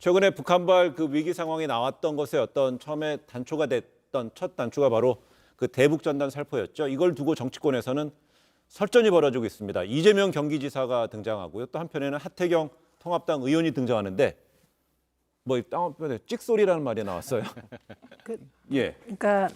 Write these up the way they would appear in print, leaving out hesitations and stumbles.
최근에 북한발 그 위기 상황이 나왔던 것에 어떤 처음에 단초가 됐던 첫 단초가 바로 그 대북 전단 살포였죠. 이걸 두고 정치권에서는 설전이 벌어지고 있습니다. 이재명 경기지사가 등장하고요. 또 한편에는 하태경 통합당 의원이 등장하는데 뭐 땅에 찍소리라는 말이 나왔어요. 예. 그러니까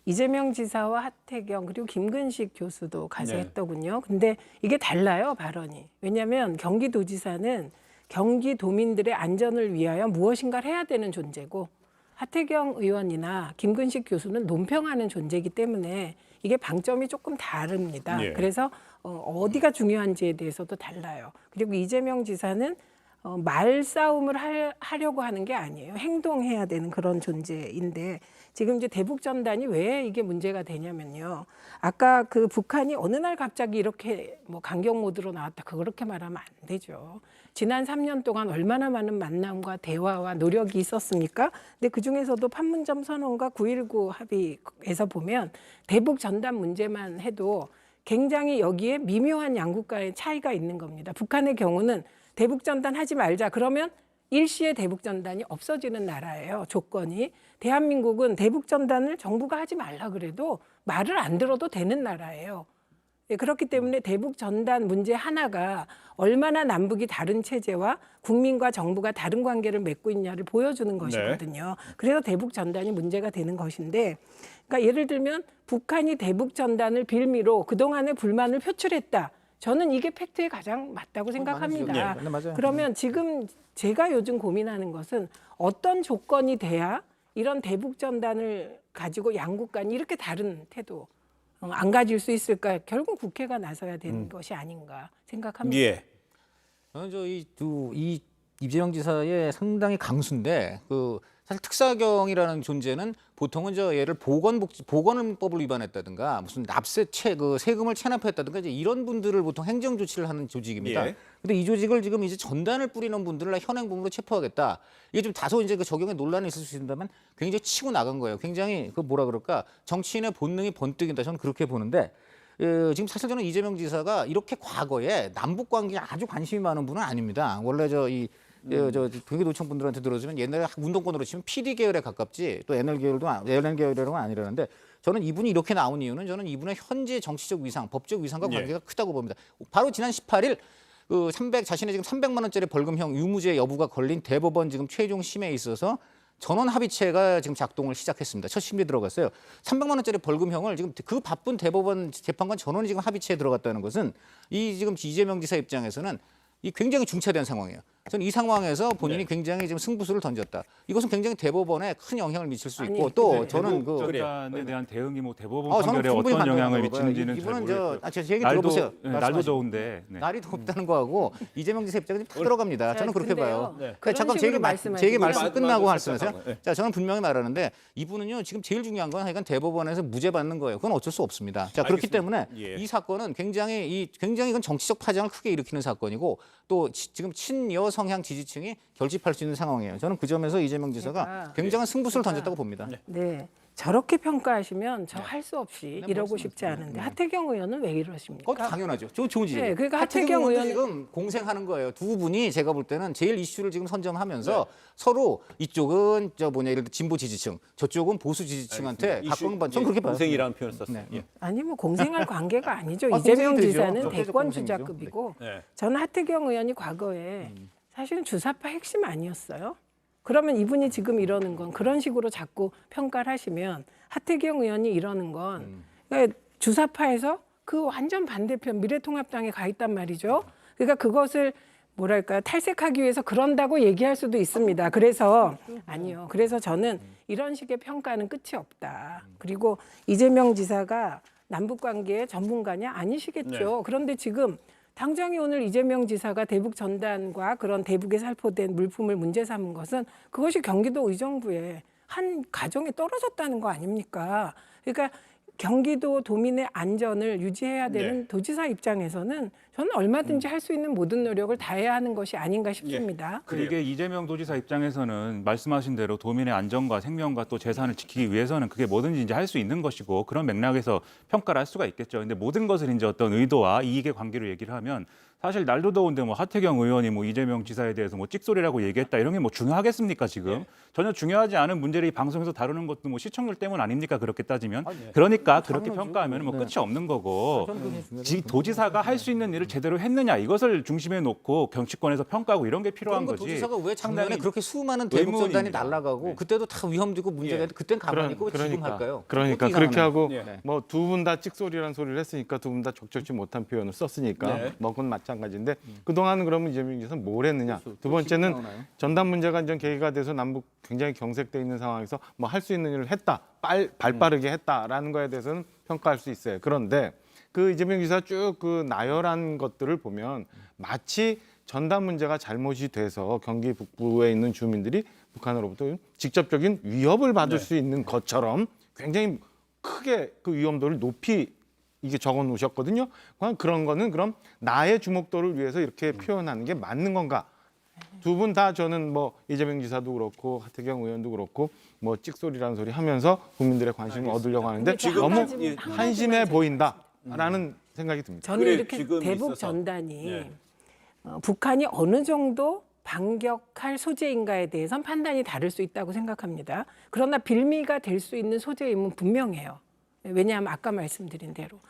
이재명 지사와 하태경 그리고 김근식 교수도 가서 네. 했더군요. 근데 이게 달라요, 발언이. 왜냐하면 경기도지사는 경기도민들의 안전을 위하여 무엇인가를 해야 되는 존재고 하태경 의원이나 김근식 교수는 논평하는 존재이기 때문에 이게 방점이 조금 다릅니다. 예. 그래서 어디가 중요한지에 대해서도 달라요. 그리고 이재명 지사는 말싸움을 하려고 하는 게 아니에요. 행동해야 되는 그런 존재인데 지금 이제 대북 전단이 왜 이게 문제가 되냐면요. 아까 그 북한이 어느 날 갑자기 이렇게 뭐 강경 모드로 나왔다 그렇게 말하면 안 되죠. 지난 3년 동안 얼마나 많은 만남과 대화와 노력이 있었습니까? 근데 그중에서도 판문점 선언과 9.19 합의에서 보면 대북 전단 문제만 해도 굉장히 여기에 미묘한 양국과의 차이가 있는 겁니다. 북한의 경우는 대북 전단 하지 말자 그러면 일시에 대북 전단이 없어지는 나라예요. 조건이. 대한민국은 대북 전단을 정부가 하지 말라 그래도 말을 안 들어도 되는 나라예요. 그렇기 때문에 대북 전단 문제 하나가 얼마나 남북이 다른 체제와 국민과 정부가 다른 관계를 맺고 있냐를 보여주는 것이거든요. 그래서 대북 전단이 문제가 되는 것인데 그러니까 예를 들면 북한이 대북 전단을 빌미로 그동안의 불만을 표출했다. 저는 이게 팩트에 가장 맞다고 생각합니다. 네, 맞아요. 그러면 지금 제가 요즘 고민하는 것은 어떤 조건이 돼야 이런 대북 전단을 가지고 양국 간이 이렇게 다른 태도 안 가질 수 있을까? 결국 국회가 나서야 되는 것이 아닌가 생각합니다. 예. 저는 이 이재명 지사의 상당히 강수인데 사실 특사경이라는 존재는 보통은 얘를 보건법을 위반했다든가 무슨 세금을 체납했다든가 이제 이런 분들을 보통 행정 조치를 하는 조직입니다. 예. 근데 이 조직을 지금 이제 전단을 뿌리는 분들을 현행범으로 체포하겠다. 이게 좀 다소 이제 그 적용에 논란이 있을 수 있다면 굉장히 치고 나간 거예요. 굉장히 정치인의 본능이 번뜩인다. 저는 그렇게 보는데. 지금 사실 저는 이재명 지사가 이렇게 과거에 남북 관계에 아주 관심이 많은 분은 아닙니다. 원래 경기도청 분들한테 들어주면 옛날에 운동권으로 치면 PD 계열에 가깝지 또 NL 계열이라는 건 아니라는데 저는 이분이 이렇게 나온 이유는 저는 이분의 현재 정치적 위상, 법적 위상과 관계가 크다고 봅니다. 바로 지난 18일 자신의 지금 300만 원짜리 벌금형 유무죄 여부가 걸린 대법원 지금 최종 심의에 있어서 전원 합의체가 지금 작동을 시작했습니다. 첫 심리에 들어갔어요. 300만 원짜리 벌금형을 지금 그 바쁜 대법원 재판관 전원이 지금 합의체에 들어갔다는 것은 지금 이재명 지사 입장에서는 이 굉장히 중차대한 상황이에요. 저는 이 상황에서 본인이 굉장히 지금 승부수를 던졌다. 이것은 굉장히 대법원에 큰 영향을 미칠 수 있고 또 저는 전단에 대한 대응이 뭐 대법원 저는 판결에 충분히 어떤 영향을 판단하는 거고요. 미치는지는 잘 이분은 모르겠고요. 제 얘기 들어보세요. 날도 더운데. 네. 날이 덥다는 거하고 이재명 지사 입장에서 다 들어갑니다. 저는 그렇게 봐요. 그런 잠깐 식으로 제 얘기 말씀 말씀하시면 끝나고 맞아, 말씀하세요. 네. 자, 저는 분명히 말하는데 이분은요 지금 제일 중요한 건 하여간 대법원에서 무죄 받는 거예요. 그건 어쩔 수 없습니다. 자, 그렇기 때문에 예. 이 사건은 굉장히 이건 정치적 파장을 크게 일으키는 사건이고 또 지금 친여 성향 지지층이 결집할 수 있는 상황이에요. 저는 그 점에서 이재명 지사가 굉장한 승부수를 던졌다고 봅니다. 네. 저렇게 평가하시면 저 할 수 없이 네, 이러고 맞습니다. 싶지 않은데 하태경 의원은 왜 이러십니까? 당연하죠. 좋은 지적. 네, 그러니까 하태경 하태경 의원도 의원- 지금 공생하는 거예요. 두 분이 제가 볼 때는 제일 이슈를 지금 선점하면서 서로 이쪽은 예를 들어 진보 지지층, 저쪽은 보수 지지층한테 각광받. 전 그렇게 봐요. 공생이라는 표현을 썼어요. 네. 예. 아니 뭐 공생할 관계가 아니죠. 아, 이재명 공생이 되죠. 지사는 적대적 대권 공생이죠. 주자급이고 네. 저는 하태경 의원이 과거에 사실은 주사파 핵심 아니었어요. 그러면 이분이 지금 이러는 건 그런 식으로 자꾸 평가를 하시면 하태경 의원이 이러는 건 그러니까 주사파에서 그 완전 반대편 미래통합당에 가 있단 말이죠. 그러니까 그것을 뭐랄까 탈색하기 위해서 그런다고 얘기할 수도 있습니다. 그래서 아니요. 그래서 저는 이런 식의 평가는 끝이 없다. 그리고 이재명 지사가 남북관계의 전문가냐 아니시겠죠. 그런데 지금 당장이 오늘 이재명 지사가 대북 전단과 그런 대북에 살포된 물품을 문제 삼은 것은 그것이 경기도 의정부의 한 가정에 떨어졌다는 거 아닙니까? 그러니까 경기도 도민의 안전을 유지해야 되는 도지사 입장에서는 저는 얼마든지 할 수 있는 모든 노력을 다해야 하는 것이 아닌가 싶습니다. 이게 이재명 도지사 입장에서는 말씀하신 대로 도민의 안전과 생명과 또 재산을 지키기 위해서는 그게 뭐든지 이제 할 수 있는 것이고 그런 맥락에서 평가를 할 수가 있겠죠. 근데 모든 것을 이제 어떤 의도와 이익의 관계로 얘기를 하면 사실 날도 더운데 뭐 하태경 의원이 뭐 이재명 지사에 대해서 뭐 찍소리라고 얘기했다 이런 게 뭐 중요하겠습니까 지금? 전혀 중요하지 않은 문제를 이 방송에서 다루는 것도 뭐 시청률 때문 아닙니까 그렇게 따지면? 그러니까 그렇게 당연하죠. 평가하면 뭐 네. 끝이 없는 거고 저는 그게 중요하다고 도지사가 할 수 있는 일을 제대로 했느냐 이것을 중심에 놓고 정치권에서 평가하고 이런 게 필요한 그러니까 거지. 도지사가 왜 작년에 상당히 그렇게 수많은 대북 전단이 의문입니다. 날아가고 네. 그때도 다 위험되고 문제가 있는데 그땐 가만히 있고 왜 지금 할까요? 그러니까 그것도 그렇게 이상하네. 하고 네. 뭐 두 분 다 찍소리라는 소리를 했으니까 두 분 다 적절치 못한 표현을 썼으니까 네. 뭐 그건 마찬가지인데 그동안은 그러면 이재명 지사는 뭘 했느냐. 그렇죠. 두 또 번째는 지금 나오나요? 전단 문제가 이제 계기가 돼서 남북 굉장히 경색돼 있는 상황에서 뭐 할 수 있는 일을 했다. 발빠르게 했다라는 거에 대해서는 평가할 수 있어요. 그런데 그 이재명 지사 쭉 그 나열한 것들을 보면 마치 전단 문제가 잘못이 돼서 경기 북부에 있는 주민들이 북한으로부터 직접적인 위협을 받을 수 있는 것처럼 굉장히 크게 그 위험도를 높이 이게 적어 놓으셨거든요. 그런 거는 그럼 나의 주목도를 위해서 이렇게 표현하는 게 맞는 건가? 두 분 다 저는 뭐 이재명 지사도 그렇고 하태경 의원도 그렇고 뭐 찍소리라는 소리 하면서 국민들의 관심을 얻으려고 하는데 근데 한 너무 가지만, 한 한심해 가지만 보인다라는 생각이 듭니다. 저는 그래, 이렇게 지금 대북 있어서. 전단이 네. 북한이 어느 정도 반격할 소재인가에 대해서는 판단이 다를 수 있다고 생각합니다. 그러나 빌미가 될 수 있는 소재임은 분명해요. 왜냐하면 아까 말씀드린 대로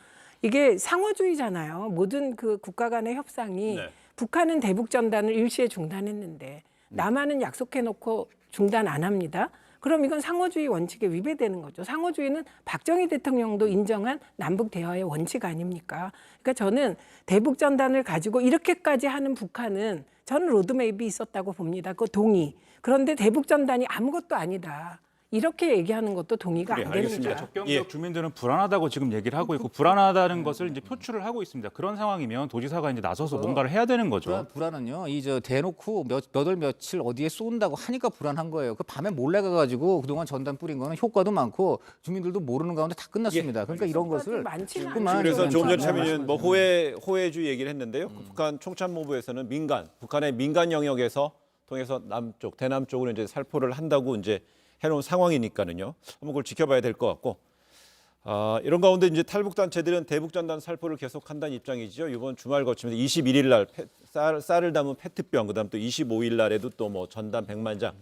이게 상호주의잖아요. 모든 그 국가 간의 협상이 네. 북한은 대북 전단을 일시에 중단했는데 남한은 약속해놓고 중단 안 합니다. 그럼 이건 상호주의 원칙에 위배되는 거죠. 상호주의는 박정희 대통령도 인정한 남북 대화의 원칙 아닙니까? 그러니까 저는 대북 전단을 가지고 이렇게까지 하는 북한은 저는 로드맵이 있었다고 봅니다. 그 동의. 그런데 대북 전단이 아무것도 아니다. 이렇게 얘기하는 것도 동의가 그래, 안 알겠습니다. 됩니다. 적경 예. 지역 주민들은 불안하다고 지금 얘기를 하고 있고 불안하다는 것을 이제 표출을 하고 있습니다. 그런 상황이면 도지사가 이제 나서서 뭔가를 해야 되는 거죠. 불안은요. 이 저 대놓고 몇월 며칠 어디에 쏜다고 하니까 불안한 거예요. 그 밤에 몰래 가가지고 그동안 전단 뿌린 거는 효과도 많고 주민들도 모르는 가운데 다 끝났습니다. 그러니까 이런 것을 많지는 조금만 않죠. 그래서 조금 전 네, 최민희는 뭐 호해주의 얘기를 했는데요. 그 북한 총참모부에서는 북한의 민간 영역에서 통해서 남쪽, 대남 쪽으로 이제 살포를 한다고 이제 해놓은 상황이니까는요. 한번 그걸 지켜봐야 될 것 같고 이런 가운데 이제 탈북 단체들은 대북 전단 살포를 계속한다는 입장이죠. 이번 주말 거치면서 21일 날 쌀을 담은 페트병, 그다음 또 25일 날에도 또 뭐 전단 100만 장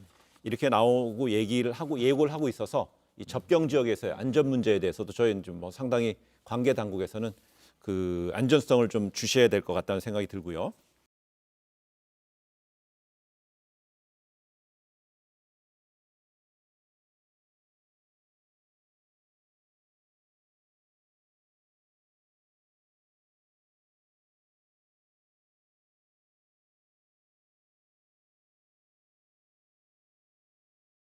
이렇게 나오고 예고를 하고 있어서 이 접경 지역에서의 안전 문제에 대해서도 저희는 좀 뭐 상당히 관계 당국에서는 그 안전성을 좀 주시해야 될 것 같다는 생각이 들고요.